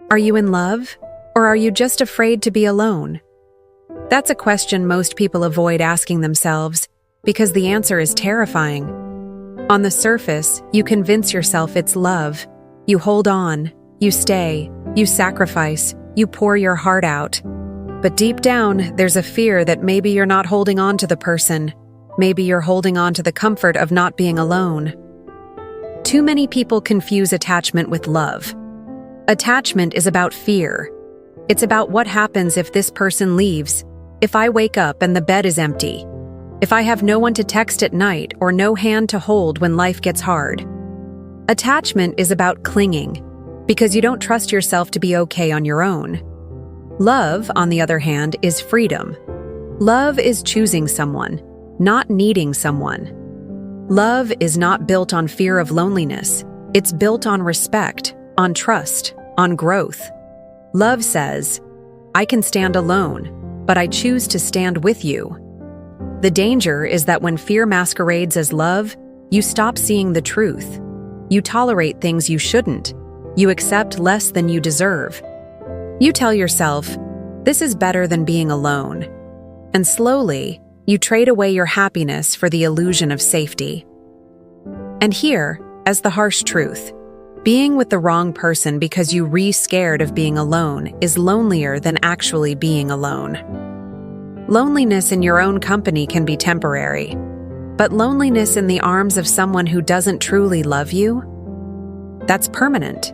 Are you in love, or are you just afraid to be alone? That's a question most people avoid asking themselves because the answer is terrifying. On the surface, you convince yourself it's love. You hold on, you stay, you sacrifice, you pour your heart out. But deep down, there's a fear that maybe you're not holding on to the person. Maybe you're holding on to the comfort of not being alone. Too many people confuse attachment with love. Attachment is about fear. It's about what happens if this person leaves, if I wake up and the bed is empty, if I have no one to text at night or no hand to hold when life gets hard. Attachment is about clinging, because you don't trust yourself to be okay on your own. Love, on the other hand, is freedom. Love is choosing someone, not needing someone. Love is not built on fear of loneliness. It's built on respect, on trust, on growth. Love says, I can stand alone, but I choose to stand with you. The danger is that when fear masquerades as love, you stop seeing the truth. You tolerate things you shouldn't. You accept less than you deserve. You tell yourself, this is better than being alone. And slowly, you trade away your happiness for the illusion of safety. And here, as the harsh truth, being with the wrong person because you scared of being alone is lonelier than actually being alone. Loneliness in your own company can be temporary, but loneliness in the arms of someone who doesn't truly love you, that's permanent.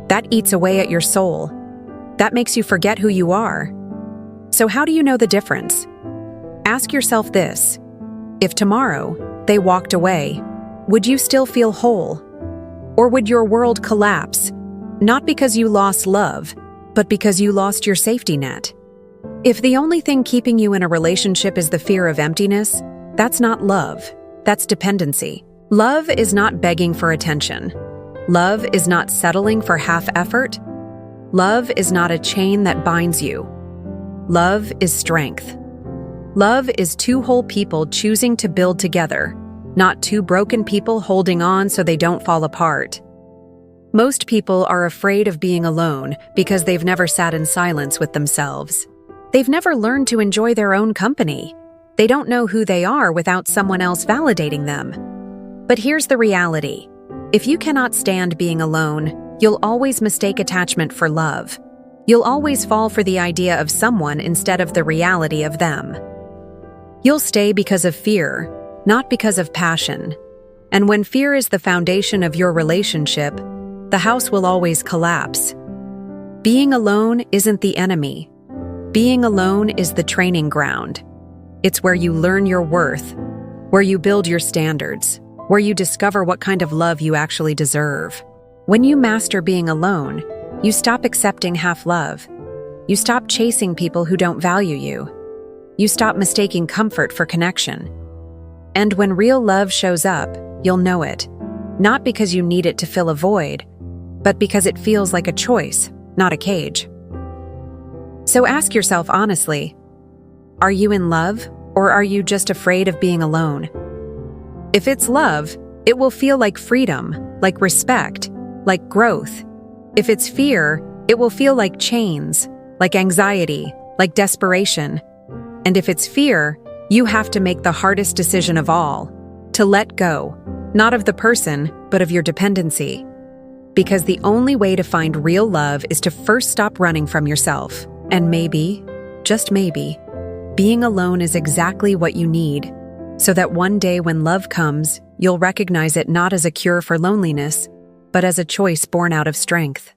That eats away at your soul. That makes you forget who you are. So how do you know the difference? Ask yourself this: if tomorrow they walked away, would you still feel whole? Or would your world collapse, not because you lost love, but because you lost your safety net? If the only thing keeping you in a relationship is the fear of emptiness, that's not love, that's dependency. Love is not begging for attention. Love is not settling for half effort. Love is not a chain that binds you. Love is strength. Love is two whole people choosing to build together, not two broken people holding on so they don't fall apart. Most people are afraid of being alone because they've never sat in silence with themselves. They've never learned to enjoy their own company. They don't know who they are without someone else validating them. But here's the reality. If you cannot stand being alone, you'll always mistake attachment for love. You'll always fall for the idea of someone instead of the reality of them. You'll stay because of fear, not because of passion. And when fear is the foundation of your relationship, the house will always collapse. Being alone isn't the enemy. Being alone is the training ground. It's where you learn your worth, where you build your standards, where you discover what kind of love you actually deserve. When you master being alone, you stop accepting half love. You stop chasing people who don't value you. You stop mistaking comfort for connection. And when real love shows up, you'll know it. Not because you need it to fill a void, but because it feels like a choice, not a cage. So ask yourself honestly, are you in love, or are you just afraid of being alone? If it's love, it will feel like freedom, like respect, like growth. If it's fear, it will feel like chains, like anxiety, like desperation. And if it's fear, you have to make the hardest decision of all, to let go, not of the person, but of your dependency. Because the only way to find real love is to first stop running from yourself. And maybe, just maybe, being alone is exactly what you need, so that one day when love comes, you'll recognize it not as a cure for loneliness, but as a choice born out of strength.